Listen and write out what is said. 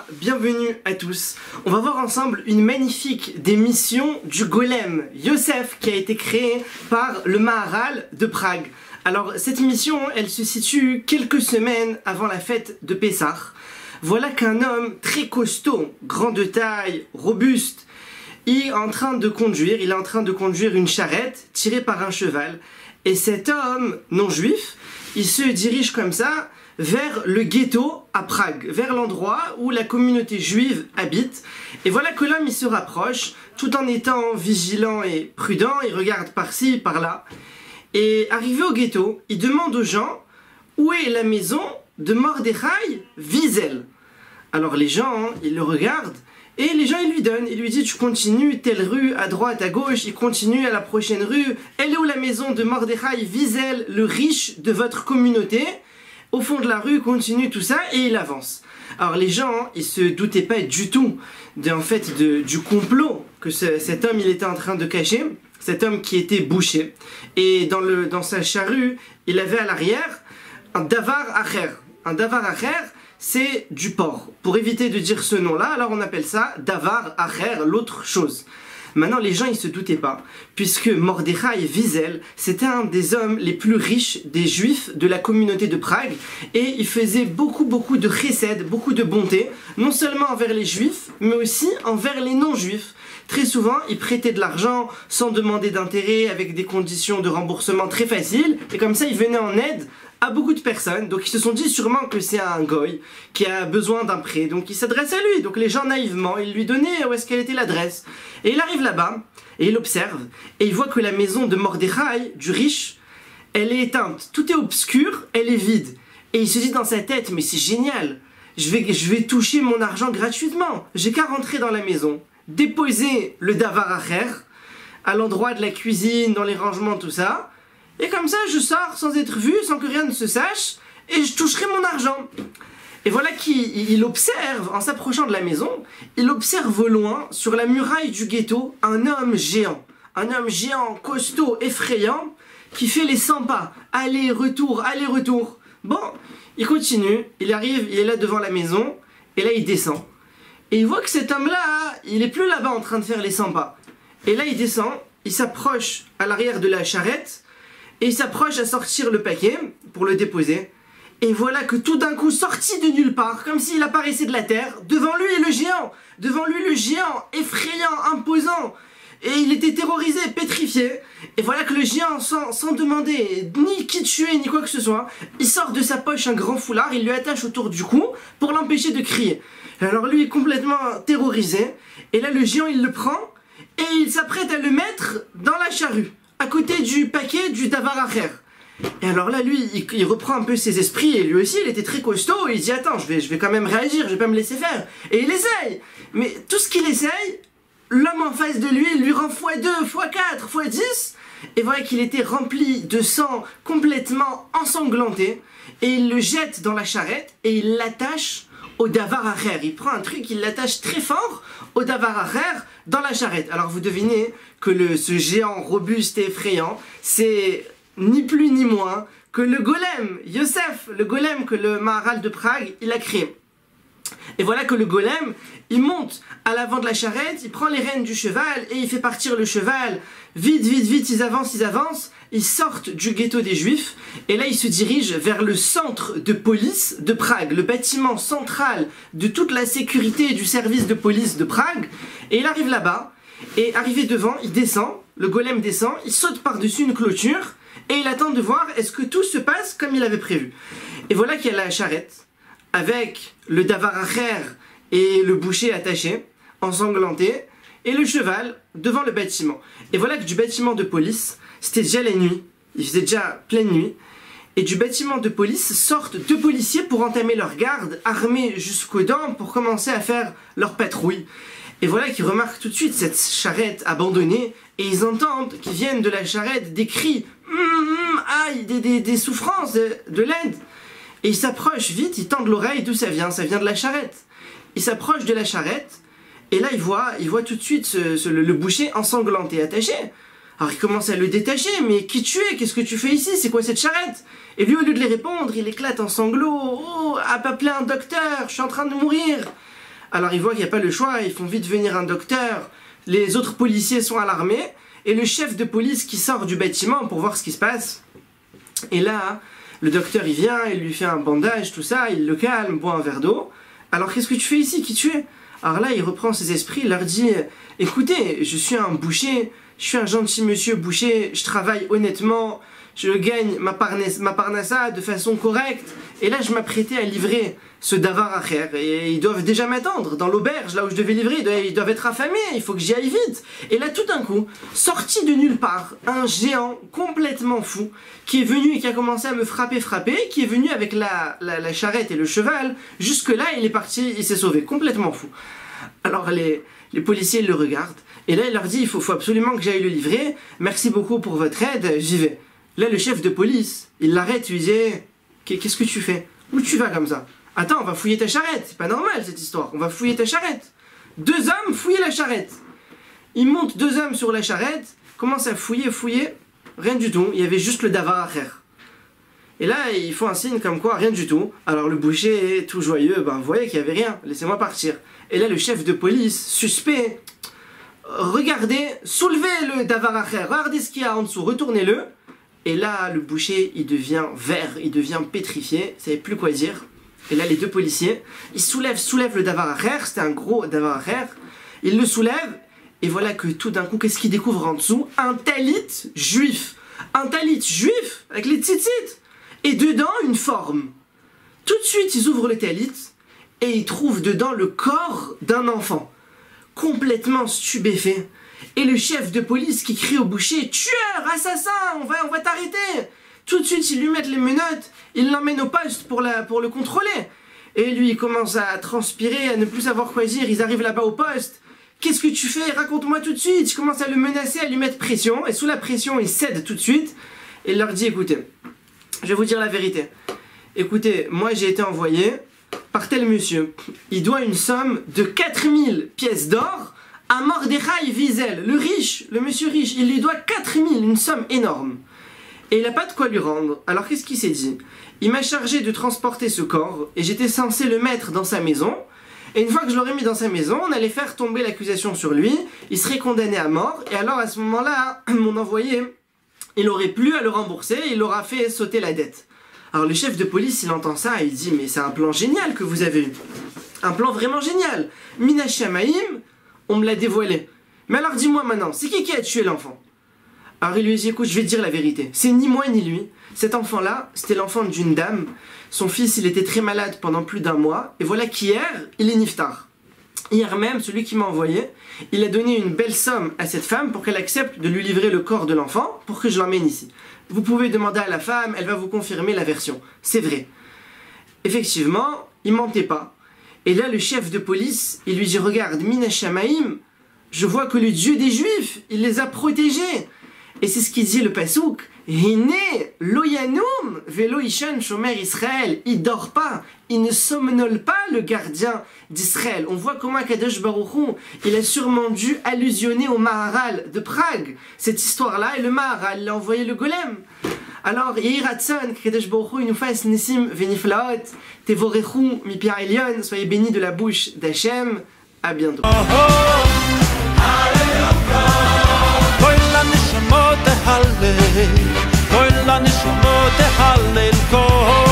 Shalom, bienvenue à tous. On va voir ensemble une magnifique démission du golem Yosef qui a été créée par le Maharal de Prague. Alors cette mission, elle se situe quelques semaines avant la fête de Pessah. Voilà qu'un homme très costaud, grand de taille, robuste, il est en train de conduire une charrette tirée par un cheval. Et cet homme non juif, il se dirige comme ça vers le ghetto à Prague, vers l'endroit où la communauté juive habite. Et voilà que l'homme il se rapproche, tout en étant vigilant et prudent, il regarde par-ci, par-là. Et arrivé au ghetto, il demande aux gens où est la maison de Mordechai Wiesel. Alors les gens, ils le regardent, et les gens ils lui donnent, il lui dit tu continues telle rue à droite, à gauche, il continue à la prochaine rue, elle est où la maison de Mordechai Wiesel, le riche de votre communauté? Au fond de la rue, continue tout ça, et il avance. Alors les gens, ils se doutaient pas du tout du complot que cet homme il était en train de cacher, cet homme qui était bouché. Et dans sa charrue, il avait à l'arrière un davar acher. Un davar acher, c'est du porc. Pour éviter de dire ce nom-là, alors on appelle ça davar acher, l'autre chose. Maintenant, les gens, ils se doutaient pas, puisque Mordechai Wiesel, c'était un des hommes les plus riches des juifs de la communauté de Prague, et il faisait beaucoup de chesed, beaucoup de bonté, non seulement envers les juifs, mais aussi envers les non-juifs. Très souvent, il prêtait de l'argent sans demander d'intérêt, avec des conditions de remboursement très faciles, et comme ça, il venait en aide à beaucoup de personnes. Donc ils se sont dit sûrement que c'est un goy qui a besoin d'un prêt, donc il s'adresse à lui. Donc les gens naïvement, ils lui donnaient où est-ce qu'elle était l'adresse. Et il arrive là-bas, et il observe, et il voit que la maison de Mordechai, du riche, elle est éteinte, tout est obscur, elle est vide. Et il se dit dans sa tête, mais c'est génial, je vais toucher mon argent gratuitement, j'ai qu'à rentrer dans la maison, déposer le davar acher à l'endroit de la cuisine, dans les rangements, tout ça, et comme ça, je sors sans être vu, sans que rien ne se sache, et je toucherai mon argent. Et voilà qu'il observe, en s'approchant de la maison, il observe au loin, sur la muraille du ghetto, un homme géant, costaud, effrayant, qui fait les 100 pas, aller-retour. Bon, il continue, il arrive, il est là devant la maison, et là il descend. Et il voit que cet homme-là, il est plus là-bas en train de faire les 100 pas. Et là il descend, il s'approche à l'arrière de la charrette, et il s'approche à sortir le paquet pour le déposer. Et voilà que tout d'un coup, sorti de nulle part, comme s'il apparaissait de la terre, devant lui le géant, effrayant, imposant. Et il était terrorisé, pétrifié. Et voilà que le géant, sans demander ni qui tuer, ni quoi que ce soit, il sort de sa poche un grand foulard, il lui attache autour du cou pour l'empêcher de crier. Et alors lui est complètement terrorisé. Et là, le géant, il le prend et il s'apprête à le mettre dans la charrue, à côté du paquet du davar acher. Et alors là, lui, il reprend un peu ses esprits, et lui aussi, il était très costaud, et il dit, attends, je vais quand même réagir, je vais pas me laisser faire. Et il essaye. Mais tout ce qu'il essaye, l'homme en face de lui, il lui rend x2, x4, x10. Et voilà qu'il était rempli de sang, complètement ensanglanté, et il le jette dans la charrette, et il l'attache au davar acher. Il prend un truc, il l'attache très fort au davar acher dans la charrette. Alors vous devinez que ce géant robuste et effrayant, c'est ni plus ni moins que le golem Yosef, le golem que le Maharal de Prague il a créé. Et voilà que le golem, il monte à l'avant de la charrette, il prend les rênes du cheval et il fait partir le cheval. Vite, ils avancent, ils sortent du ghetto des Juifs et là ils se dirigent vers le centre de police de Prague, le bâtiment central de toute la sécurité et du service de police de Prague. Et il arrive là-bas et arrivé devant, il descend, le golem descend, il saute par-dessus une clôture et il attend de voir est-ce que tout se passe comme il avait prévu. Et voilà qu'il y a la charrette avec le davar acher et le boucher attaché, ensanglanté, et le cheval devant le bâtiment. Et voilà que du bâtiment de police, c'était déjà la nuit, il faisait déjà pleine nuit, et du bâtiment de police sortent 2 policiers pour entamer leur garde, armés jusqu'aux dents pour commencer à faire leur patrouille. Et voilà qu'ils remarquent tout de suite cette charrette abandonnée, et ils entendent qu'ils viennent de la charrette des cris, aïe, des souffrances, de l'aide. Et ils s'approchent vite, ils tendent l'oreille, d'où ça vient de la charrette. Ils s'approchent de la charrette, et là ils voient tout de suite le boucher ensanglanté, attaché. Alors il commence à le détacher, mais qui tu es? Qu'est-ce que tu fais ici? C'est quoi cette charrette? Et lui, au lieu de les répondre, il éclate en sanglots. Oh, appelez un docteur, je suis en train de mourir. Alors ils voient qu'il n'y a pas le choix, ils font vite venir un docteur, les autres policiers sont alarmés, et le chef de police qui sort du bâtiment pour voir ce qui se passe. Et là, le docteur il vient, il lui fait un bandage, tout ça, il le calme, boit un verre d'eau. Alors qu'est-ce que tu fais ici? Qui tu es? Alors là, il reprend ses esprits, il leur dit « Écoutez, je suis un boucher, je suis un gentil monsieur boucher, je travaille honnêtement, je gagne ma parnassa de façon correcte, et là je m'apprêtais à livrer ce davar acher, et ils doivent déjà m'attendre dans l'auberge, là où je devais livrer, ils doivent être affamés, il faut que j'y aille vite. » Et là tout d'un coup, sorti de nulle part, un géant complètement fou, qui est venu et qui a commencé à me frapper, qui est venu avec la charrette et le cheval, jusque là il est parti, il s'est sauvé, complètement fou. Alors les policiers le regardent, et là il leur dit il faut absolument que j'aille le livrer, merci beaucoup pour votre aide, j'y vais. Là le chef de police, il l'arrête, il lui dit qu'est-ce que tu fais? Où tu vas comme ça? Attends, on va fouiller ta charrette, c'est pas normal cette histoire, on va fouiller ta charrette. 2 hommes fouillent la charrette. Ils montent 2 hommes sur la charrette, commencent à fouiller, rien du tout, il y avait juste le davar acher. Et là, ils font un signe comme quoi, rien du tout. Alors le boucher est tout joyeux, vous voyez qu'il n'y avait rien, laissez-moi partir. Et là, le chef de police, suspect, regardez, soulevez le davar acher, regardez ce qu'il y a en dessous, retournez-le. Et là, le boucher, il devient vert, il devient pétrifié, il savait plus quoi dire. Et là, les 2 policiers, ils soulèvent le davar acher, c'était un gros davar acher, ils le soulèvent, et voilà que tout d'un coup, qu'est-ce qu'ils découvrent en dessous? Un talit juif. Un talit juif, avec les tzitzit. Et dedans, une forme. Tout de suite, ils ouvrent le talit, et ils trouvent dedans le corps d'un enfant, complètement stupéfait. Et le chef de police qui crie au boucher « Tueur, assassin, on va t'arrêter !» Tout de suite, ils lui mettent les menottes, ils l'emmènent au poste pour le contrôler. Et lui, il commence à transpirer, à ne plus savoir quoi dire, ils arrivent là-bas au poste. « Qu'est-ce que tu fais? Raconte-moi tout de suite !» Je commence à le menacer, à lui mettre pression, et sous la pression, il cède tout de suite, et il leur dit « Écoutez, je vais vous dire la vérité. Écoutez, moi j'ai été envoyé par tel monsieur, il doit une somme de 4000 pièces d'or à Mordechai Wiesel, le monsieur riche, il lui doit 4000, une somme énorme. Et il n'a pas de quoi lui rendre. Alors qu'est-ce qu'il s'est dit? Il m'a chargé de transporter ce corps, et j'étais censé le mettre dans sa maison, et une fois que je l'aurais mis dans sa maison, on allait faire tomber l'accusation sur lui, il serait condamné à mort, et alors à ce moment-là, mon envoyé, il aurait plus à le rembourser, il aura fait sauter la dette. Alors le chef de police, il entend ça, et il dit, mais c'est un plan génial que vous avez eu. Un plan vraiment génial. Mina Shamaim, on me l'a dévoilé. Mais alors dis-moi maintenant, c'est qui a tué l'enfant? Alors il lui dit, écoute, je vais te dire la vérité. C'est ni moi ni lui. Cet enfant-là, c'était l'enfant d'une dame. Son fils, il était très malade pendant plus d'1 mois. Et voilà qu'hier, il est niftar. Hier même, celui qui m'a envoyé, il a donné une belle somme à cette femme pour qu'elle accepte de lui livrer le corps de l'enfant pour que je l'emmène ici. Vous pouvez demander à la femme, elle va vous confirmer la version. C'est vrai. Effectivement, il mentait pas. Et là, le chef de police, il lui dit, regarde, Mina Shamaim, je vois que le Dieu des Juifs, il les a protégés. Et c'est ce qu'il dit le pasouk. Hine loyanum velo ishan shomer Israël. Il dort pas, il ne somnole pas le gardien d'Israël. On voit comment Kadosh Baruch Hu, il a sûrement dû allusionner au Maharal de Prague. Cette histoire-là, et le Maharal, il a envoyé le golem. Alors, Yehi Ratzon, Kadosh Baruch Hu, il nous fasse Nissim Veniflaot, Tevorechu Mipia Elion, soyez bénis de la bouche d'Hachem. À bientôt. Koil la nishmot hallel, kol